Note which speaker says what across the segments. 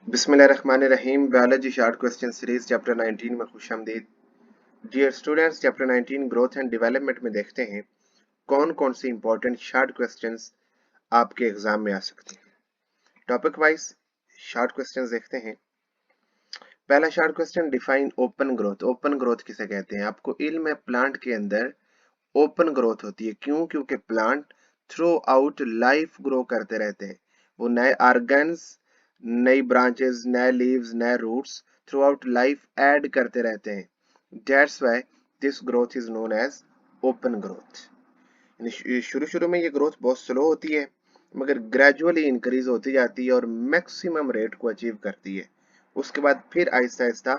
Speaker 1: बिस्मिल्लाहिर्रहमानिर्रहीम। Biology short question series chapter 19 में खुशामदीद। Dear students, chapter 19 growth and development में देखते हैं कौन कौन सी इंपॉर्टेंट शॉर्ट क्वेश्चंस आपके एग्जाम में आ सकते हैं। टॉपिक वाइज शॉर्ट क्वेश्चंस देखते हैं। पहला short question, define open growth. Open growth किसे कहते हैं? आपको इल्म है प्लांट के अंदर ओपन ग्रोथ होती है। क्यों? क्योंकि plant through out life grow करते रहते हैं। वो नए ऑर्गन्स, नई ब्रांचेस, नए लीव्स, नए roots throughout life add करते रहते हैं। That's why this growth is known as open growth. शुरू शुरू में ये ग्रोथ बहुत स्लो होती है, मगर ग्रेजुअली इंक्रीज होती जाती है और मैक्सिमम रेट को अचीव करती है। उसके बाद फिर आहिस्ता आहिस्ता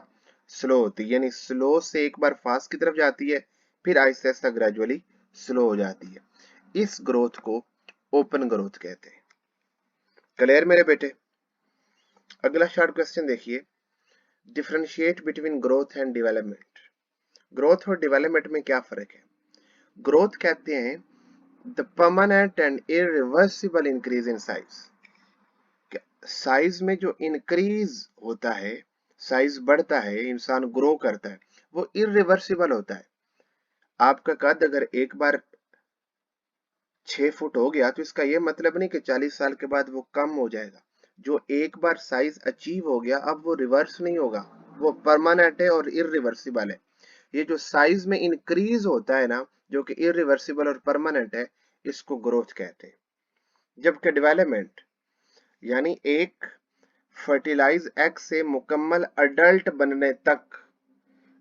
Speaker 1: स्लो होती है, यानी स्लो से एक बार फास्ट की तरफ जाती है, फिर आहिस्ता आहिस्ता ग्रेजुअली स्लो हो जाती है। इस ग्रोथ को ओपन ग्रोथ कहते हैं। क्लियर मेरे बेटे? अगला शॉर्ट क्वेश्चन देखिए, differentiate between growth and development. Growth और डेवलपमेंट में क्या फर्क है? ग्रोथ कहते हैं the permanent and irreversible increase in size. Size में जो इंक्रीज होता है, साइज बढ़ता है, इंसान ग्रो करता है, वो इरिवर्सिबल होता है। आपका कद अगर एक बार 6 फुट हो गया तो इसका यह मतलब नहीं कि 40 साल के बाद वो कम हो जाएगा। जो एक बार साइज अचीव हो गया अब वो रिवर्स नहीं होगा, वो परमानेंट है और इरिवर्सिबल है। ये जो साइज में इंक्रीज होता है ना, जो कि इरिवर्सिबल और परमानेंट है, इसको ग्रोथ कहते हैं। जबकि डेवलपमेंट यानी एक फर्टिलाइज एग से मुकम्मल अडल्ट बनने तक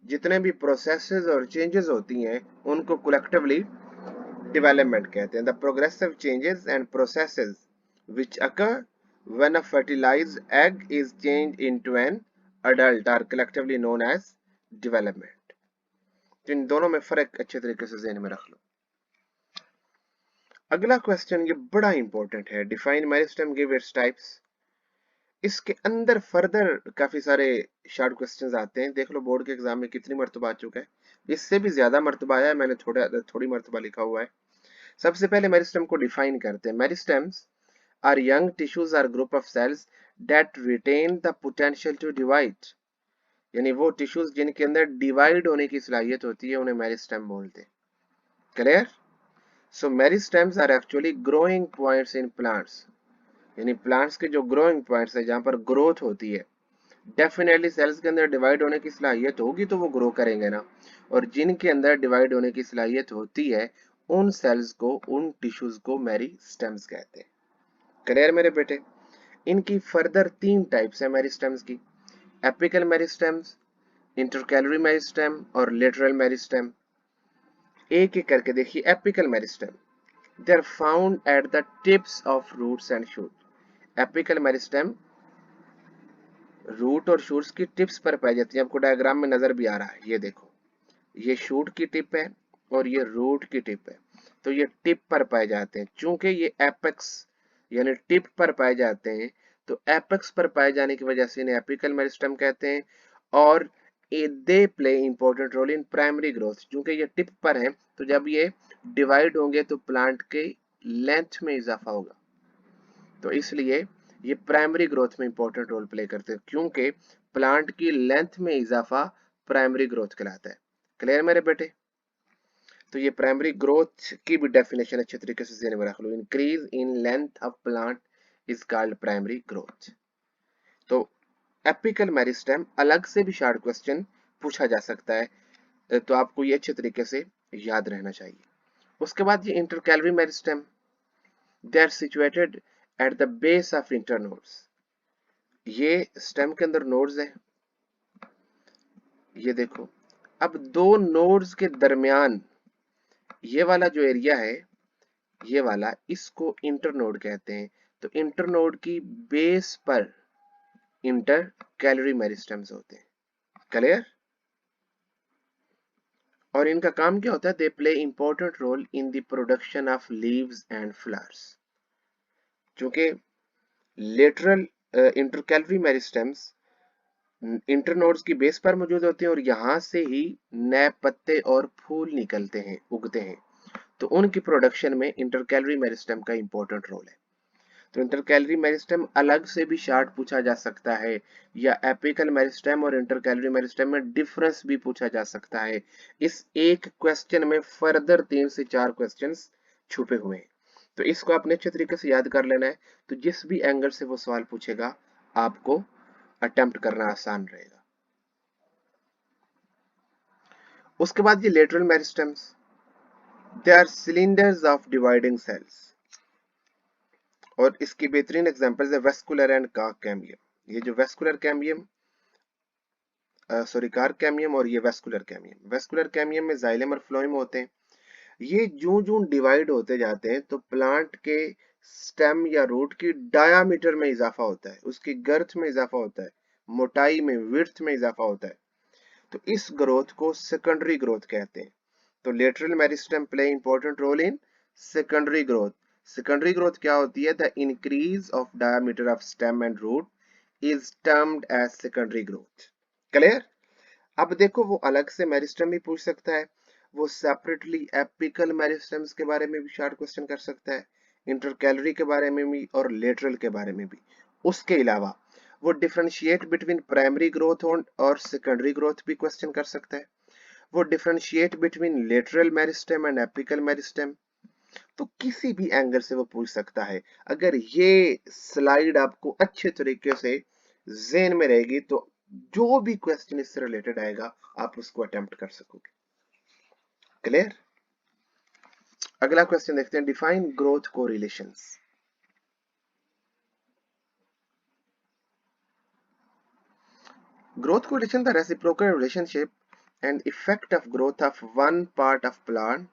Speaker 1: जितने भी प्रोसेसेस और चेंजेस होती हैं उनको कलेक्टिवली डेवलपमेंट कहते हैं। The progressive changes and processes which occur when a fertilized egg is changed into an adult are collectively known as development। तो इन दोनों में फर्क अच्छे तरीके से ज़हन में रख लो। अगला क्वेश्चन ये बड़ा इंपॉर्टेंट है, define meristem, give its types. इसके अंदर फर्दर काफी सारे शॉर्ट क्वेश्चंस आते हैं। देख लो बोर्ड के एग्जाम में कितनी मर्तबा आ चुका है, इससे भी ज्यादा मर्तबा आया है, मैंने थोड़ी मर्तबा लिखा हुआ है। सबसे पहले मेरिस्टेम को डिफाइन करते हैं। Meristems are young tissues are group of cells that retain the potential to divide. यानी वो टिश्यूज जिनके अंदर डिवाइड होने की सलाहियत होती है उन्हें मेरिस्टेम बोलते हैं। Clear? So meristems are actually growing points in plants, यानी प्लांट्स के जो ग्रोइंग पॉइंट्स है जहां पर ग्रोथ होती है। डेफिनेटली सेल्स के अंदर डिवाइड होने की सलाहियत होगी तो वो ग्रो करेंगे ना, और जिनके अंदर डिवाइड होने की सलाहियत होती है उन सेल्स को, उन टिश्यूज को मेरिस्टेम्स कहते हैं। क्लियर मेरे बेटे? इनकी फर्दर 3 टाइप्स है मेरिस्टेम्स की, एपिकल मेरिस्टेम्स, इंटरकैलरी मेरिस्टेम और लेटरल मेरिस्टेम। एक एक करके देखिए। Apical meristem, they are found at the tips of roots and shoot. Apical meristem root और शूट्स की टिप्स पर पाई जाती है। आपको डायग्राम में नजर भी आ रहा है, ये देखो, ये शूट की टिप है और ये रूट की टिप है। तो ये टिप पर पाए जाते हैं। चूंकि ये एपेक्स यानी टिप पर पाए जाते हैं, तो एपेक्स पर पाए जाने की वजह से इन्हें एपिकल मेरिस्टेम कहते हैं। और they play important role in primary growth. चूंकि ये टिप पर है तो जब ये डिवाइड होंगे तो प्लांट के लेंथ में इजाफा होगा, तो इसलिए ये प्राइमरी ग्रोथ में इंपॉर्टेंट रोल प्ले करते हैं, क्योंकि प्लांट की लेंथ में इजाफा प्राइमरी ग्रोथ कहलाता है। क्लियर मेरे बेटे? तो ये प्राइमरी ग्रोथ की भी डेफिनेशन अच्छे तरीके से ध्यान में रख लो। Increase in length of plant is called primary growth. तो एपिकल मेरिस्टेम अलग से भी शॉर्ट क्वेश्चन पूछा जा सकता है, तो आपको ये अच्छे तरीके से याद रहना चाहिए। उसके बाद ये intercalary meristem, they are situated at the base of internodes. ये स्टेम के अंदर नोड्स हैं, ये देखो। अब दो नोड्स के दरमियान ये वाला जो एरिया है, ये वाला, इसको इंटरनोड कहते हैं। तो इंटरनोड की बेस पर इंटर कैलोरी मेरिस्टेम्स होते हैं। क्लियर? और इनका काम क्या होता है? They play important role in the production of leaves and flowers. क्योंकि लेटरल इंटरकैलोरी मेरिस्टेम्स इंटरनोड्स की बेस पर मौजूद होते हैं और यहां से ही नए पत्ते और फूल निकलते हैं, उगते हैं। तो उनकी प्रोडक्शन में इंटरकैलोरी मेरिस्टेम का इंपॉर्टेंट रोल है। तो इंटरकैलरी मेरिस्टेम अलग से भी शार्ट पूछा जा सकता है, या एपिकल मेरिस्टेम और इंटरकैलरी मेरिस्टेम में डिफरेंस भी पूछा जा सकता है। इस एक क्वेश्चन में फर्दर 3 से 4 क्वेश्चंस छुपे हुए हैं, तो इसको आपने अच्छे तरीके से याद कर लेना है। तो जिस भी एंगल से वो सवाल पूछेगा आपको अटेम्प्ट करना आसान रहेगा। उसके बाद ये lateral meristems, they are cylinders of dividing cells, और इसकी बेहतरीन एग्जांपल्स है वेस्कुलर एंड कार्क कैम्बियम। ये जो वेस्कुलर कैम्बियम कार्क कैम्बियम और ये वेस्कुलर कैम्बियम में जाइलम और फ्लोएम होते हैं। ये जूं जूं डिवाइड होते जाते हैं तो प्लांट के स्टेम या रूट की डायामीटर में इजाफा होता है, उसकी गर्थ में इजाफा होता है, मोटाई में, विड्थ में इजाफा होता है। तो इस ग्रोथ को सेकेंडरी ग्रोथ कहते हैं। तो lateral meristem play important role in secondary growth. Secondary growth क्या होती है? The increase of diameter of stem and root is termed as secondary growth. Clear? अब देखो, वो अलग से मेरिस्टेम भी पूछ सकता है, वो सेपरेटली एपिकल मेरिस्टेम्स के बारे में भी शॉर्ट क्वेश्चन कर सकता है, इंटरकैलरी के बारे में भी और लेटरल के बारे में भी। उसके अलावा वो डिफरेंशिएट बिटवीन प्राइमरी ग्रोथ और सेकेंडरी ग्रोथ भी क्वेश्चन कर सकता है। वो differentiate between lateral meristem and apical meristem, तो किसी भी एंगल से वो पूछ सकता है। अगर ये स्लाइड आपको अच्छे तरीके से ज़हन में रहेगी तो जो भी क्वेश्चन इससे रिलेटेड आएगा आप उसको अटेम्प्ट कर सकोगे। क्लियर? अगला क्वेश्चन देखते हैं, define growth correlations. Growth correlation, the reciprocal relationship and effect of growth of one part of plant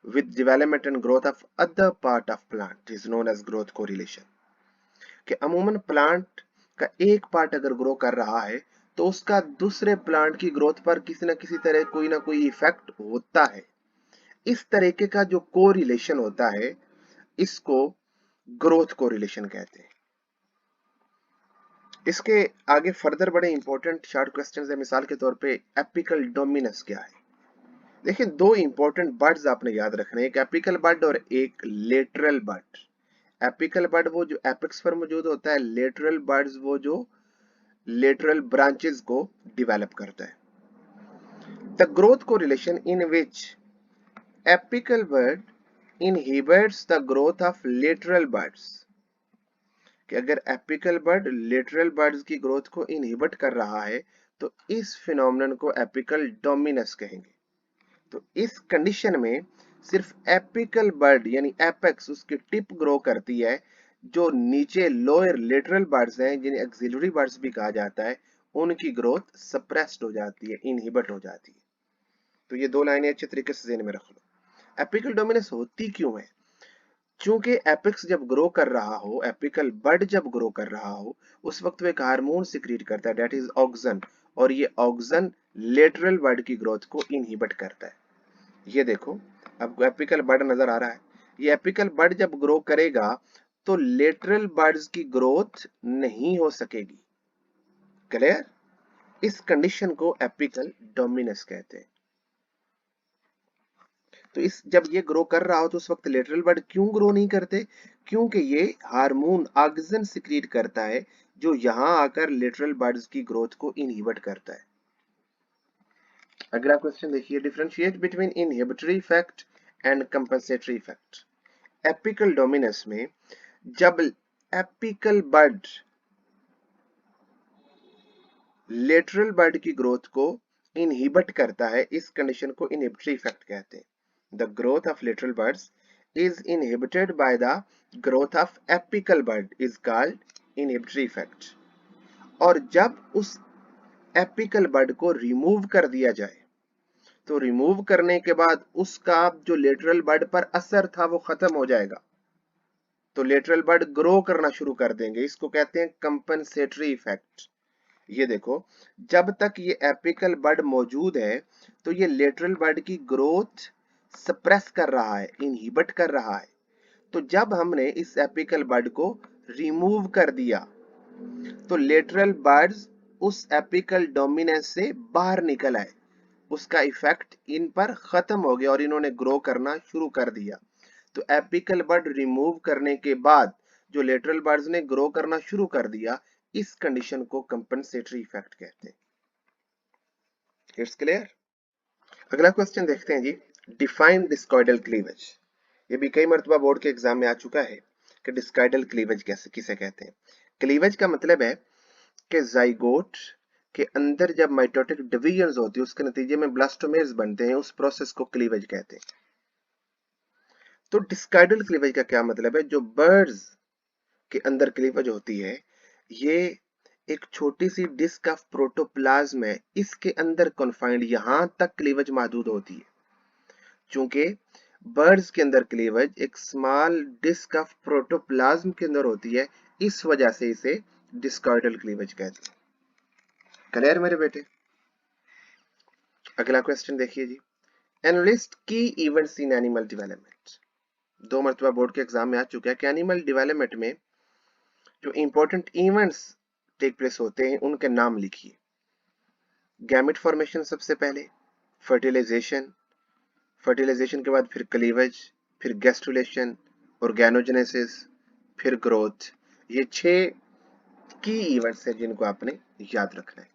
Speaker 1: with development and growth of other part of plant is known as growth correlation। कि अमूमन plant का एक part अगर grow कर रहा है तो उसका दूसरे प्लांट की ग्रोथ पर किसी न किसी तरह कोई ना कोई इफेक्ट होता है। इस तरीके का जो कोरिलेशन होता है इसको ग्रोथ कोरिलेशन कहते हैं। इसके आगे फर्दर बड़े इंपॉर्टेंट शॉर्ट क्वेश्चंस है। मिसाल के तौर पे एपिकल डोमिनस क्या है? देखिए, दो इंपॉर्टेंट बर्ड्स आपने याद रखने, एक एपिकल बर्ड और एक लेटरल बर्ड। एपिकल बर्ड वो जो एपिक्स पर मौजूद होता है, लेटरल बर्ड्स वो जो लेटरल ब्रांचेस को डेवलप करता है। The growth correlation in which apical bud inhibits the growth of lateral birds, कि अगर एपिकल बर्ड लेटरल बर्ड्स की ग्रोथ को इनहिबिट कर रहा है तो इस फिनोमेनन को एपिकल डोमिनस कहेंगे। तो इस कंडीशन में सिर्फ एपिकल बर्ड यानी एपेक्स, उसकी टिप ग्रो करती है, जो नीचे लोअर लेटरल बर्ड्स हैं जिन्हें एक्सिलरी बर्ड्स भी कहा जाता है, उनकी ग्रोथ सप्रेस्ड हो जाती है, इनहिबिट हो जाती है। तो ये दो लाइनें अच्छे तरीके से ध्यान में रख लो। एपिकल डोमिनेंस होती क्यों है? चूंकि एपिक्स जब ग्रो कर रहा हो, एपिकल बर्ड जब ग्रो कर रहा हो, उस वक्त वो एक हार्मोन सिक्रीट करता है, दैट इज ऑक्सन, और ये ऑक्सन लेटरल बर्ड की ग्रोथ को इनहिबिट करता है। ये देखो, आपको एपिकल बर्ड नजर आ रहा है। ये एपिकल बर्ड जब ग्रो करेगा तो लेटरल बर्ड्स की ग्रोथ नहीं हो सकेगी। क्लियर? इस कंडीशन को एपिकल डोमिनेंस कहते हैं। तो इस जब ये ग्रो कर रहा हो तो उस वक्त लेटरल बर्ड क्यों ग्रो नहीं करते? क्योंकि ये हार्मोन ऑक्सिन सिक्रीट करता है जो यहां आकर लेटरल बर्ड्स की ग्रोथ को इनहिबिट करता है। अगला क्वेश्चन देखिए, differentiate between inhibitory effect and compensatory effect. Apical dominance में जब एपिकल बर्ड लेटरल बर्ड की ग्रोथ को इनहिबिट करता है, इस कंडीशन को इनहिबिटरी इफेक्ट कहते हैं। The growth of lateral birds is inhibited by the growth of apical bird is called inhibitory effect। और जब उस एपिकल बर्ड को रिमूव कर दिया जाए तो रिमूव करने के बाद उसका जो लेटरल बर्ड पर असर था वो खत्म हो जाएगा, तो लेटरल बर्ड ग्रो करना शुरू कर देंगे। इसको कहते हैं कंपनसेटरी इफेक्ट। ये देखो, जब तक ये एपिकल बर्ड मौजूद है तो ये लेटरल बर्ड की ग्रोथ सप्रेस कर रहा है, इनहिबिट कर रहा है। तो जब हमने इस एपिकल बर्ड को रिमूव कर दिया तो लेटरल बर्ड्स उस एपिकल डोमिनेंस से बाहर निकल आए, उसका इफेक्ट इन पर खत्म हो गया और इन्होंने ग्रो करना शुरू कर दिया। तो एपिकल बर्ड रिमूव करने के बाद जो लेटरल बर्ड्स ने ग्रो करना शुरू कर दिया, इस कंडीशन को कंपनसेटरी इफेक्ट कहते हैं। It's clear. अगला क्वेश्चन देखते हैं जी, डिफाइन डिस्कॉइडल क्लीवेज। ये भी कई मर्तबा बोर्ड के एग्जाम में आ चुका है कि डिस्कॉइडल क्लीवेज कैसे किसे कहते हैं। क्लीवेज का मतलब है कि जाइगोट के अंदर जब माइटोटिक डिवीजन होती है उसके नतीजे में ब्लास्टोमेर्स बनते हैं, उस प्रोसेस को क्लीवेज कहते हैं। तो डिस्कॉइडल क्लीवेज का क्या मतलब है? जो बर्ड्स के अंदर क्लीवेज होती है, ये एक छोटी सी डिस्क ऑफ प्रोटोप्लाज्म है, इसके अंदर कन्फाइंड यहां तक क्लीवेज मौजूद होती है। चूंकि बर्ड्स के अंदर क्लीवेज एक स्मॉल डिस्क ऑफ प्रोटोप्लाज्म के अंदर होती है, इस वजह से इसे डिस्कॉइडल क्लीवेज कहते हैं। क्लियर मेरे बेटे। अगला क्वेश्चन देखिए जी, एनालिस्ट की इवेंट्स इन एनिमल डेवलपमेंट। दो मरतबा बोर्ड के एग्जाम में आ चुका है कि एनिमल डेवलपमेंट में जो इंपॉर्टेंट इवेंट्स टेक प्लेस होते हैं उनके नाम लिखिए। गैमेट फॉर्मेशन सबसे पहले, फर्टिलाइजेशन, फर्टिलाइजेशन के बाद फिर क्लीवेज, फिर गैस्ट्रुलेशन, ऑर्गेनोजेनेसिस, फिर ग्रोथ। ये 6 की इवेंट्स हैं जिनको आपने याद रखना है।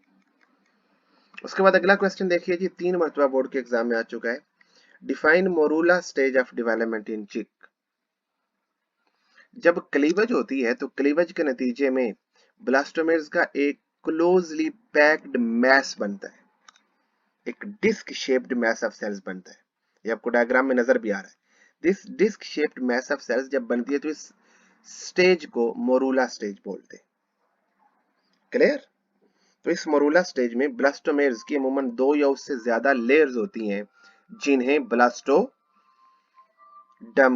Speaker 1: उसके बाद अगला क्वेश्चन देखिए जी, 3 मरतबा बोर्ड के एग्जाम में आ चुका है, define morula stage of development in चिक। जब क्लीवेज होती है तो क्लीवेज के नतीजे में ब्लास्टोमेर्स का एक क्लोजली पैक्ड मैस बनता है, एक disc shaped mass of cells बनता है। ये आपको डायग्राम में नजर भी आ रहा है। This disc shaped mass of cells जब बनती है तो इस स्टेज को मोरूला स्टेज बोलते हैं। क्लियर। तो इस मोरूला स्टेज में ब्लास्टोमेर्स की अमूमन 2 या उससे ज्यादा लेयर्स होती हैं, जिन्हें ब्लास्टोडर्म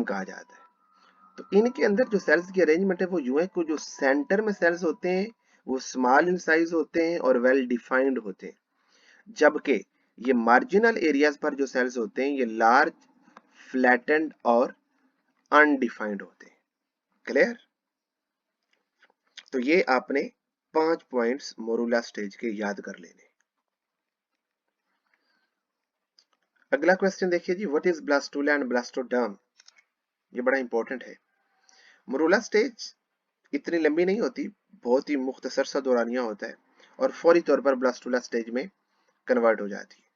Speaker 1: कहा जाता है। तो इनके अंदर जो सेल्स की अरेंजमेंट है वो यूं है कि जो सेंटर में सेल्स होते हैं वो स्मॉल इन साइज होते हैं और वेल डिफाइंड होते हैं, जबकि ये मार्जिनल एरियाज पर जो सेल्स होते हैं ये लार्ज, फ्लैटेंड और अनडिफाइंड होते हैं। क्लियर। तो ये आपने 5 पॉइंट्स मोरूला स्टेज के याद कर लेने। अगला क्वेश्चन देखिए जी, what is blastula and blastoderm. ये बड़ा इंपॉर्टेंट है। मोरूला स्टेज इतनी लंबी नहीं होती, बहुत ही मुख्तसर सा दौरानिया होता है और फौरी तौर पर ब्लास्टूला स्टेज में कन्वर्ट हो जाती है।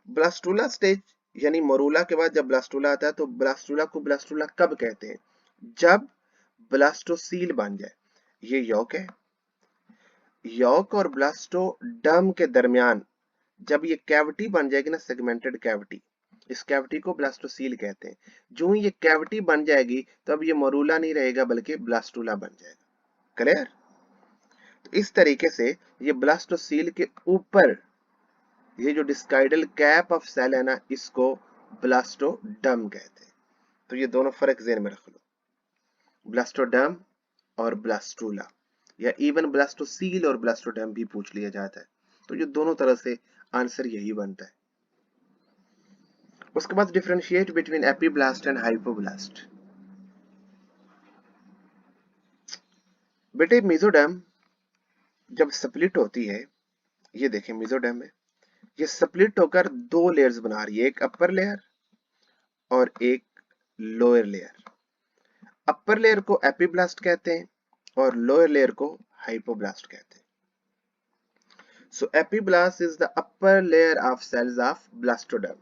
Speaker 1: ब्लास्टूला स्टेज यानी मोरूला के बाद जब ब्लास्टूला आता है तो ब्लास्टूला को ब्लास्टूला कब कहते हैं? जब ब्लास्टोसील बन जाए। ये यॉक है, यॉक और ब्लास्टोडर्म के दरमियान जब ये कैविटी बन जाएगी ना, सेगमेंटेड कैविटी, इस कैविटी को ब्लास्टोसील कहते हैं। जो ही ये कैविटी बन जाएगी तो अब ये मोरूला नहीं रहेगा बल्कि ब्लास्टूला बन जाएगा। क्लियर। तो इस तरीके से ये ब्लास्टोसील के ऊपर ये जो डिस्काइडल कैप ऑफ सेल है ना, इसको ब्लास्टोडर्म कहते हैं। तो ये दोनों फर्क ज़हन में रख लो, ब्लास्टोडर्म और ब्लास्टूला, या इवन ब्लास्टोसील और ब्लास्टोडर्म भी पूछ लिया जाता है। तो ये दोनों तरह से आंसर यही बनता है। उसके बाद differentiate between epiblast and hypoblast. बेटे मेसोडर्म जब स्प्लिट होती है, ये देखें मेसोडर्म में ये स्प्लिट होकर 2 लेयर्स बना रही है, एक अपर लेयर और एक लोअर लेयर। अपर लेयर को एपीब्लास्ट कहते हैं और लोअर लेयर को हाइपोब्लास्ट कहते हैं। So epiblast is the upper layer of cells of blastoderm.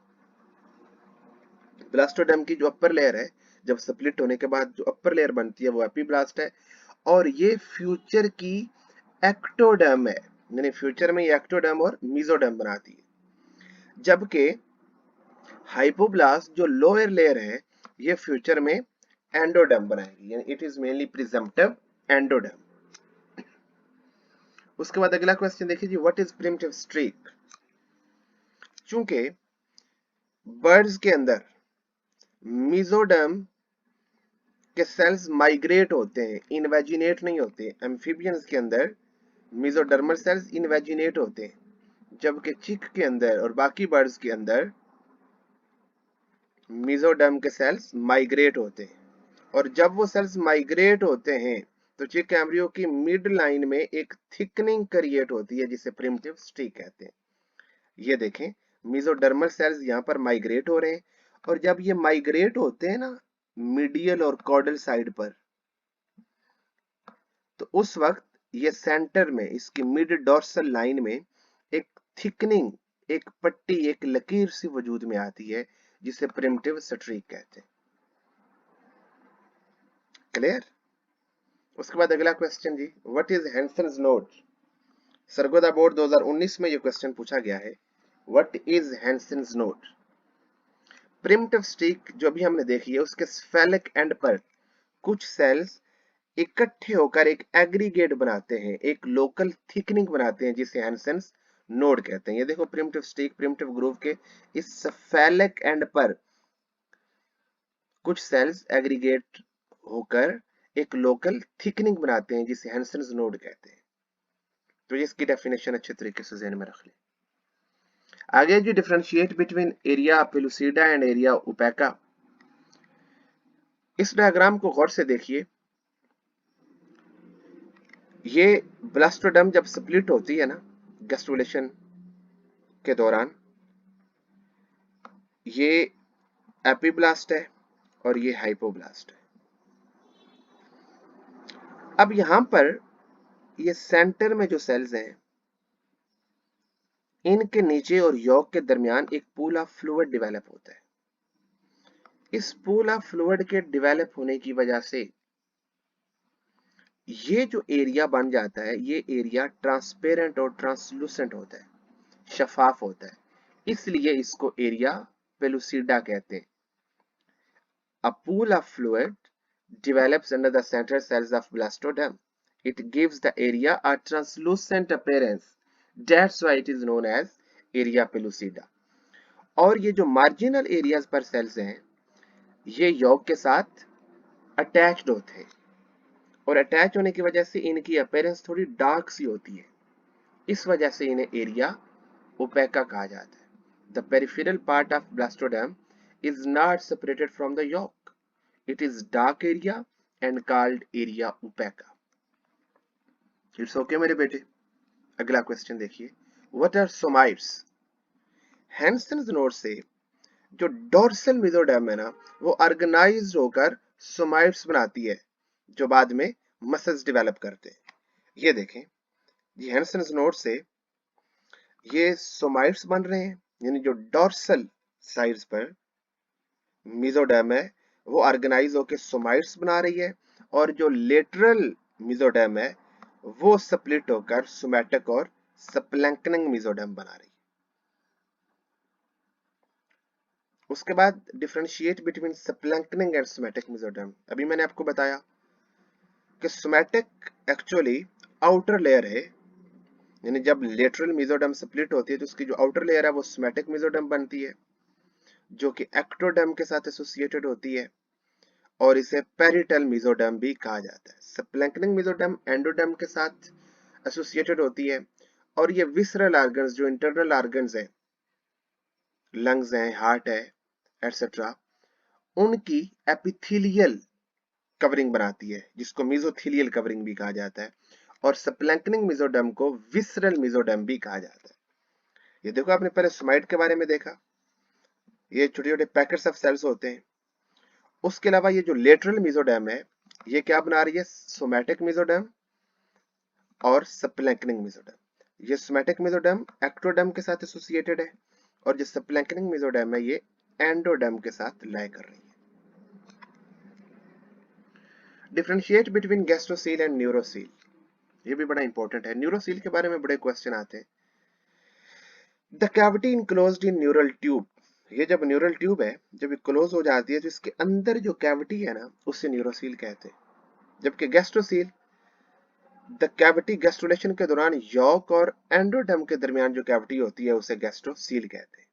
Speaker 1: Blastoderm की जो अपर लेयर है, जब स्प्लिट होने के बाद जो अपर लेयर बनती है वो एपीब्लास्ट है, और ये फ्यूचर की एक्टोडर्म है, यानी फ्यूचर में ये एक्टोडर्म और मेसोडर्म बनाती है। जबकि हाइपोब्लास्ट जो लोअर लेयर है ये फ्यूचर में एंडोडर्म बनाएगी, यानी it is mainly presumptive endoderm. उसके बाद अगला क्वेश्चन देखिए जी, व्हाट इज प्रिमिटिव स्ट्रीक। चूंकि बर्ड्स के अंदर मेसोडर्म के सेल्स माइग्रेट होते हैं, इनवेजिनेट नहीं होते, एम्फीबियंस के अंदर मेसोडर्मल सेल्स इनवेजिनेट होते हैं, जबकि चिक के अंदर और बाकी बर्ड्स के अंदर मेसोडर्म के सेल्स माइग्रेट होते हैं। और जब वो सेल्स माइग्रेट होते हैं तो चिक एम्ब्रियो की मिड लाइन में एक थिकनिंग क्रिएट होती है जिसे प्रिमिटिव स्ट्रीक कहते हैं। ये देखें, मेसोडर्मल सेल्स यहाँ पर माइग्रेट हो रहे हैं, और जब ये माइग्रेट होते हैं ना मीडियल और कॉर्डल साइड पर, तो उस वक्त ये सेंटर में इसकी मिड डोर्सल लाइन में एक थिकनिंग, एक पट्टी, एक लकीर सी वजूद में आती है जिसे प्रिमिटिव स्ट्रीक कहते हैं। क्लियर? उसके बाद अगला क्वेश्चन जी, what is Hensen's node? Sargodha board 2019 में ये क्वेश्चन पूछा गया है, what is Hensen's node? Primitive streak जो भी हमने देखी है उसके स्फेलिक एंड पर कुछ सेल्स इकट्ठे होकर एक एग्रीगेट बनाते हैं, एक लोकल थिकनिंग बनाते हैं जिसे हैंसन्स नोड कहते हैं। ये देखो प्रिमिटिव स्ट्रीक, प्रिमिटिव ग्रूव के इस स्फेलिक एंड पर कुछ सेल्स एग्रीगेट होकर एक लोकल थिकनिंग बनाते हैं जिसे हैंसन्स नोड कहते हैं। तो इसकी डेफिनेशन अच्छे तरीके से ज़हन में रख लें। आगे जो differentiate between area pellucida and area ओपेका, इस डायग्राम को गौर से देखिए। ये ब्लास्टोडर्म जब स्प्लिट होती है ना गैस्ट्रुलेशन के दौरान, ये एपीब्लास्ट है और ये हाइपोब्लास्ट है। अब यहां पर ये सेंटर में जो सेल्स हैं, इनके नीचे और यॉक के दरमियान एक पूल ऑफ फ्लूइड डेवलप होता है। इस पूल ऑफ फ्लूइड के डेवलप होने की वजह से ये जो एरिया बन जाता है, ये एरिया ट्रांसपेरेंट और ट्रांसलूसेंट होता है, शफाफ होता है, इसलिए इसको एरिया पेलुसिडा कहते हैं। A pool of fluid develops under the central cells of blastoderm. It gives the area a translucent appearance. That's why it is known as area pellucida. और ये जो मार्जिनल एरियाज पर सेल्स हैं, ये York के साथ अटैच्ड होते हैं और अटैच होने की वजह से इनकी अपीयरेंस थोड़ी डार्क सी होती है। इस वजह से इन्हें एरिया ओपेका कहा जाता है। The peripheral part of blastoderm is not separated from the yolk. It is dark area and called area opaca. It's okay मेरे बेटे। अगला क्वेश्चन देखिए, What are somites? Hansen's node से जो डोर्सल मेसोडर्म है ना, वो ऑर्गेनाइज्ड होकर सोमाइट्स बनाती है जो बाद में मसल्स डेवलप करते हैं। ये देखें, ये हैंसन्स नोड से ये सोमाइट्स बन रहे हैं, यानी जो डोर्सल साइड्स पर मेसोडर्म है वो ऑर्गेनाइज होकर सोमाइट्स बना रही है, और जो लेटरल मेसोडर्म है वो स्प्लिट होकर सोमैटिक और स्प्लैंकनिंग मेसोडर्म बना रही है। उसके बाद differentiate between splanchnic and somatic mesoderm. अभी मैंने आपको बताया कि सोमैटिक एक्चुअली आउटर लेयर है, यानी जब लेटरल मेसोडर्म स्प्लिट होती है तो उसकी जो आउटर लेयर है वो सोमैटिक मेसोडर्म बनती है, जो कि एक्टोडर्म के साथ एसोसिएटेड होती है, और इसे पेरिटल मेसोडर्म भी कहा जाता है। स्प्लैंकनिंग मेसोडर्म एंडोडर्म के साथ एसोसिएटेड होती है, और ये विसरल ऑर्गन्स जो इंटरनल ऑर्गन्स हैं, लंग्स हैं, हार्ट है, एटसेट्रा, उनकी एपिथेलियल कवरिंग बनाती है, जिसको मेसोथेलियल कवरिंग भी कहा जाता है, और स्प्लैंकनिंग मेसोडर्म को विसरल मेसोडर्म भी कहा जाता है। ये देखो, आपने पहले सोमाइट के बारे में देखा, ये छोटे छोटे पैकेट्स ऑफ सेल्स होते हैं। उसके अलावा ये जो लेटरल मेसोडर्म है, ये क्या बना रही है? सोमैटिक मेसोडर्म और स्प्लैंकनिंग मेसोडर्म। ये सोमैटिक मेसोडर्म एक्टोडर्म के साथ एसोसिएटेड है, और जो स्प्लैंकनिंग मेसोडर्म है ये एंडोडर्म के साथ लय कर रही है। डिफरेंशिएट बिटवीन गैस्ट्रोसील एंड न्यूरोसील, ये भी बड़ा इंपॉर्टेंट है। न्यूरोसील के बारे में बड़े क्वेश्चन आते हैं। The cavity enclosed in neural tube, ये जब न्यूरल ट्यूब है, जब ये क्लोज हो जाती है तो इसके अंदर जो कैविटी है ना, उसे न्यूरोसील कहते हैं। जबकि गैस्ट्रोसील, द कैविटी गैस्ट्रुलेशन के दौरान यॉक और एंडोडर्म के दरमियान जो कैविटी होती है उसे गैस्ट्रोसील कहते हैं।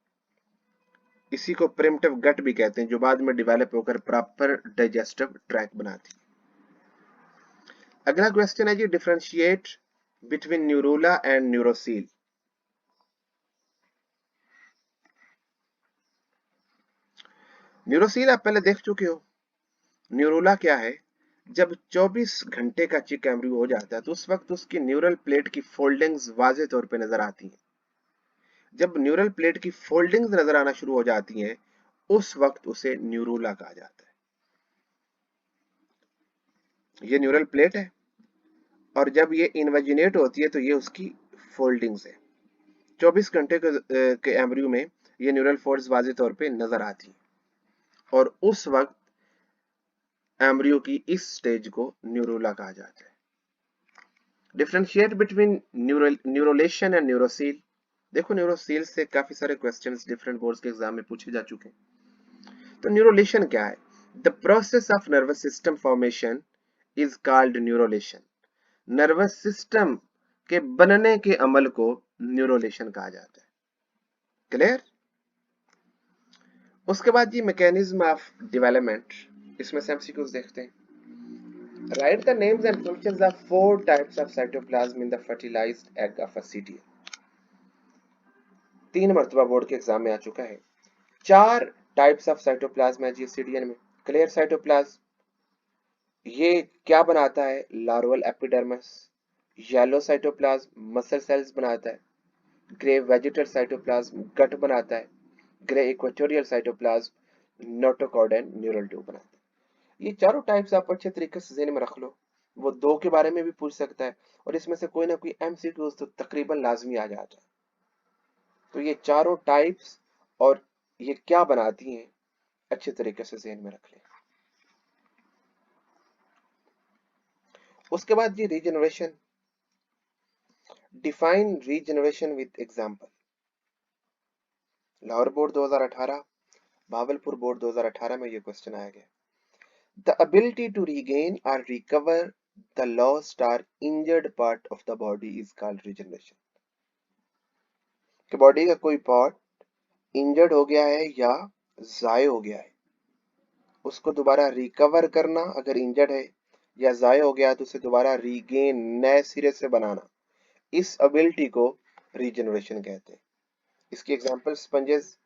Speaker 1: इसी को प्रिमिटिव गट भी कहते हैं, जो बाद में डेवलप होकर प्रॉपर डाइजेस्टिव ट्रैक बनाती है। अगला क्वेश्चन है जी, डिफरेंशिएट बिटवीन न्यूरोला एंड न्यूरोसील। न्यूरोसील आप पहले देख चुके हो। न्यूरोला क्या है? जब 24 घंटे का चिक एम्ब्रियो हो जाता है तो उस वक्त उसकी न्यूरल प्लेट की फोल्डिंग्स वाज़ेह तौर पे नजर आती हैं। जब न्यूरल प्लेट की फोल्डिंग्स नजर आना शुरू हो जाती हैं, उस वक्त उसे न्यूरोला कहा जाता है। ये न्यूरल प्लेट है और जब ये इन्वेजिनेट होती है तो ये उसकी फोल्डिंग्स है। 24 घंटे के एम्ब्रियो में ये न्यूरल फोर्स वाज़ेह तौर पे नजर आती है और उस वक्त एम्ब्रियो की इस स्टेज को न्यूरुला कहा जाता है। Differentiate between neurulation and neurocoel. देखो न्यूरोसील से काफी सारे क्वेश्चंस डिफरेंट बोर्ड्स के एग्जाम में पूछे जा चुके हैं। तो न्यूरोलेशन क्या है? The process of nervous system formation is called neurulation. Nervous system के बनने के अमल को न्यूरोलेशन कहा जाता है। क्लियर? उसके बाद ये मैकेनिज्म ऑफ डेवलपमेंट, इसमें से एमसीक्यूज देखते हैं। Write the names and functions of 4 types of cytoplasm in the fertilized egg of a CDA. 3 मरतबा बोर्ड के एग्जाम में आ चुका है। 4 टाइप्स ऑफ साइटोप्लाज्म है जी सीडीएन में। क्लियर साइटोप्लाज्म, ये क्या बनाता है? Larval epidermis. Yellow cytoplasm muscle cells बनाता है। ग्रे वेजिटल साइटोप्लाज्म गट बनाता है। Grey equatorial cytoplasm notochord neural tube बनाता है। ये चारों टाइप्स आप अच्छे तरीके से ज़हन में रख लो। वो 2 के बारे में भी पूछ सकता है और इसमें से कोई ना कोई एमसीक्यूज तो तकरीबन लाजमी आ जाता है। तो ये चारों टाइप्स और ये क्या बनाती हैं अच्छे तरीके से ज़हन में रख लें। उसके बाद ये regeneration. Define regeneration with example. Lahore board 2018, Bahawalpur board 2018 में ये क्वेश्चन आया गया। द एबिलिटी टू रीगेन और रिकवर द लॉस्ट और injured part of the body is called regeneration. कि बॉडी का कोई पार्ट इंजर्ड हो गया है या जाये हो गया है, उसको दोबारा रिकवर करना, अगर इंजर्ड है या जाये हो गया तो उसे दोबारा रीगेन नए सिरे से बनाना, इस एबिलिटी को रीजनरेशन कहते हैं। इसकी एग्जांपल स्पंजेस।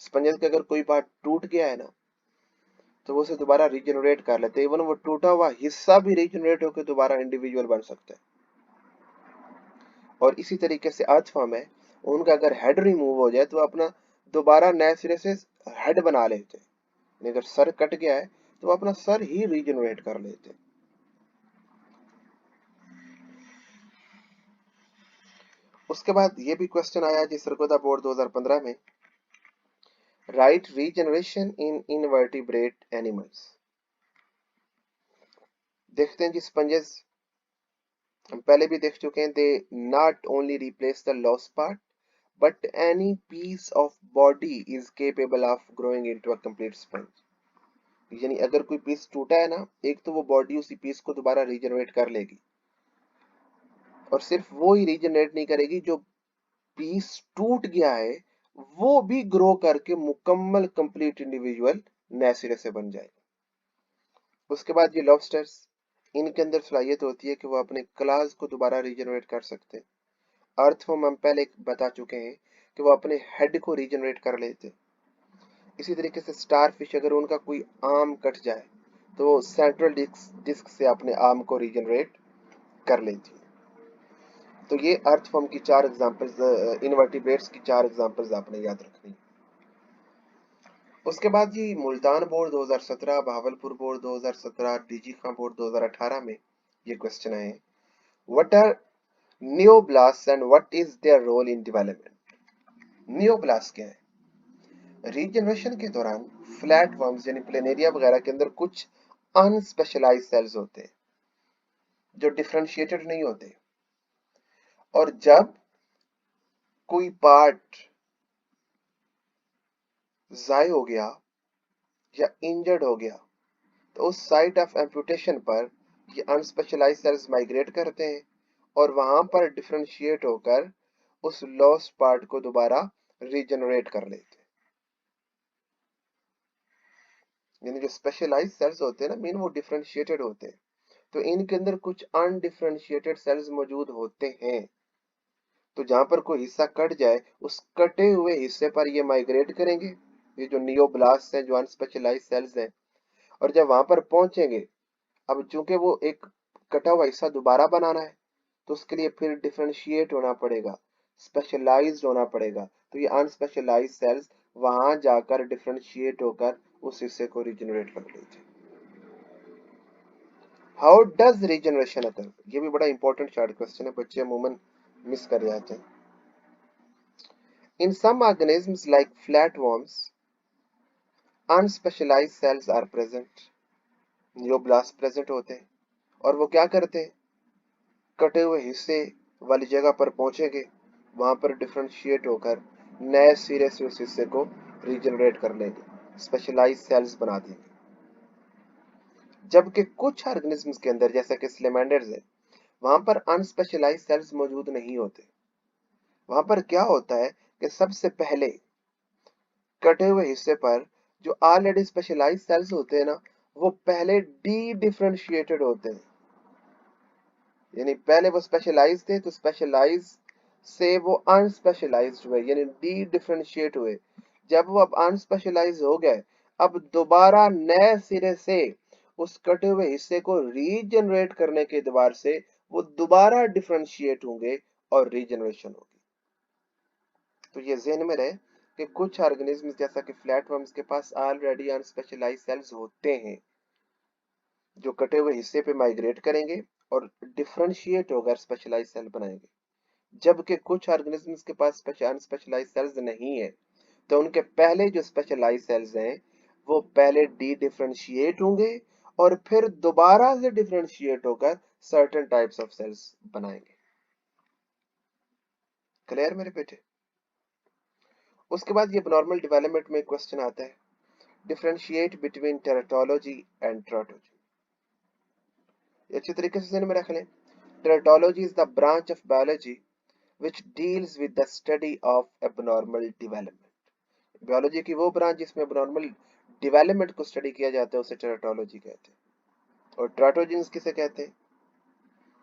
Speaker 1: स्पंजेस का अगर कोई पार्ट टूट गया है ना तो वो उसे दोबारा रीजनरेट कर लेते हैं। इवन वो टूटा हुआ हिस्सा भी रीजनरेट होकर दोबारा इंडिविजुअल बन सकता है। और इसी तरीके से अर्थ फॉर्म है, उनका अगर हेड रिमूव हो जाए तो अपना दोबारा नए सिरे से हेड बना लेते हैं। अगर सर कट गया है तो अपना सर ही रीजनरेट कर लेते हैं। उसके बाद ये भी क्वेश्चन आया जी सरगोदा बोर्ड 2015 में। Right regeneration in invertebrate animals. देखते हैं जी स्पंजेस हम पहले भी देख चुके हैं। They not only replace the lost part but any piece of body is capable of growing into a complete sponge. यानी अगर कोई पीस टूटा है ना, एक तो वो बॉडी उसी पीस को दोबारा रीजनरेट कर लेगी और सिर्फ वो ही रीजनरेट नहीं करेगी, जो पीस टूट गया है वो भी ग्रो करके मुकम्मल कंप्लीट इंडिविजुअल नए सिरे से बन जाए। उसके बाद ये लॉबस्टर्स, इनके अंदर सलाहियत होती है कि वो अपने क्लास को दोबारा रीजनरेट कर सकते हैं। अर्थवर्म हम पहले बता चुके हैं कि वो अपने हेड को रीजनरेट कर लेते। इसी तरीके से स्टार फिश, अगर उनका कोई आर्म कट जाए तो वो सेंट्रल डिस्क से अपने आर्म को रीजनरेट कर लेती है। तो ये अर्थवर्म की 4 एग्जांपल्स, इनवर्टिब्रेट्स की 4 एग्जांपल्स आपने याद रखनी। उसके बाद जी Multan board 2017, Bahawalpur board 2017, D G Khan board 2018 में ये क्वेश्चन आए। What are neoblast and what is their role in development. Neoblast क्या है? रीजनरेशन के दौरान फ्लैट वर्म्स यानी प्लेनेरिया वगैरह के अंदर कुछ अनस्पेशलाइज्ड सेल्स होते हैं जो डिफरेंशिएटेड नहीं होते, और जब कोई पार्ट जाये हो गया या इंजर्ड हो गया तो उस साइट ऑफ एम्पुटेशन पर ये अनस्पेशलाइज्ड सेल्स माइग्रेट करते हैं और वहां पर डिफरेंशिएट होकर उस लॉस्ट पार्ट को दोबारा रीजनरेट कर लेते हैं। यानी जो स्पेशलाइज्ड सेल्स होते हैं ना, मीन वो डिफरेंशिएटेड होते हैं, तो इनके अंदर कुछ अनडिफरेंशिएटेड सेल्स मौजूद होते हैं। तो जहां पर कोई हिस्सा कट जाए उस कटे हुए हिस्से पर ये माइग्रेट करेंगे, ये जो नियोब्लास्ट हैं, जो अनस्पेशलाइज्ड सेल्स हैं, और जब वहां पर पहुंचेंगे, अब चूंकि वो एक कटा हुआ हिस्सा दोबारा बनाना है तो उसके लिए फिर डिफरेंशिएट होना पड़ेगा, स्पेशलाइज्ड होना पड़ेगा। तो ये अनस्पेशलाइज्ड सेल्स वहां जाकर डिफरेंशिएट होकर उस हिस्से को रीजनरेट कर लेते हैं। हाउ डज रीजनरेशन अकर? ये भी बड़ा इंपॉर्टेंट शार्ट क्वेश्चन है, बच्चे अमूमन मिस कर जाते हैं। In some organisms like flatworms unspecialised cells are present. Neuroblast present होते हैं और वो क्या करते हैं, कटे हुए हिस्से वाली जगह पर पहुंचेंगे, वहां पर डिफरेंशिएट होकर नए सिरे से उस हिस्से को रीजनरेट कर लेंगे, स्पेशलाइज्ड सेल्स बना देंगे। जबकि कुछ ऑर्गेनिजम्स के अंदर जैसे कि स्लेमेंडर्स है, वहां पर अनस्पेशलाइज्ड सेल्स मौजूद नहीं होते। वहां पर क्या होता है कि सबसे पहले कटे हुए हिस्से पर जो ऑलरेडी स्पेशलाइज्ड सेल्स होते हैं ना, वो पहले डी डिफरेंशिएटेड होते हैं। यानी पहले वो स्पेशलाइज थे, तो स्पेशलाइज से वो अनस्पेशलाइज्ड हुए, यानी डी डिफरेंशिएट हुए। जब वो अब अनस्पेशलाइज हो गए, अब दोबारा नए सिरे से उस कटे हुए हिस्से को रीजनरेट करने के एतबार से वो दोबारा डिफरेंशिएट होंगे और रीजनरेशन होगी। तो ये ज़हन में रहे कि कुछ ऑर्गेनिज्म जैसा कि फ्लैटवर्म्स के पास ऑलरेडी अनस्पेशलाइज्ड सेल्स होते हैं जो कटे हुए हिस्से पे माइग्रेट करेंगे और डिफरेंशिएट होकर स्पेशलाइज्ड सेल बनाएंगे। जबकि कुछ ऑर्गेनिजम्स के पास अनस्पेशलाइज्ड सेल्स नहीं है, तो उनके पहले जो स्पेशलाइज्ड सेल्स हैं वो पहले डी डिफरेंशिएट होंगे और फिर दोबारा से डिफरेंशिएट होकर सर्टेन टाइप्स ऑफ सेल्स बनाएंगे। क्लियर मेरे बेटे? उसके बाद ये नॉर्मल डेवलपमेंट में क्वेश्चन आता है, डिफरेंशिएट बिटवीन टेराटोलॉजी एंड ट्राटोलॉजी। अच्छी तरीके से में रख लें। Teratology is the branch of biology which deals with the study of abnormal development. Biology की वो ब्रांच जिसमें abnormal development को स्टडी किया जाता है उसे टेराटोलॉजी कहते हैं। और ट्राटोजेंस किसे कहते हैं?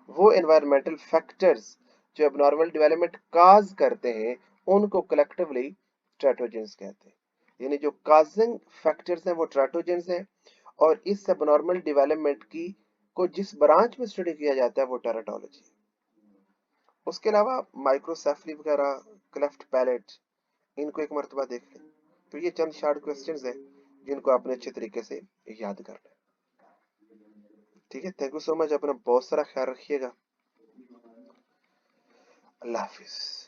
Speaker 1: वो एनवायरमेंटल फैक्टर्स जो abnormal development काज करते हैं उनको कलेक्टिवली ट्राटोजेंस कहते हैं। यानी जो काजिंग फैक्टर्स हैं वो ट्राटोजेंस हैं और इस abnormal development की को जिस ब्रांच में स्टडी किया जाता है वो टेराटोलॉजी। उसके अलावा माइक्रोसेफली वगैरह, क्लेफ्ट पैलेट, इनको एक मरतबा देख लें। तो ये चंद शार्ट क्वेश्चंस हैं जिनको आपने अच्छे तरीके से याद करना है। ठीक है, थैंक यू सो मच, अपना बहुत सारा ख्याल रखिएगा। अल्लाह हाफिज।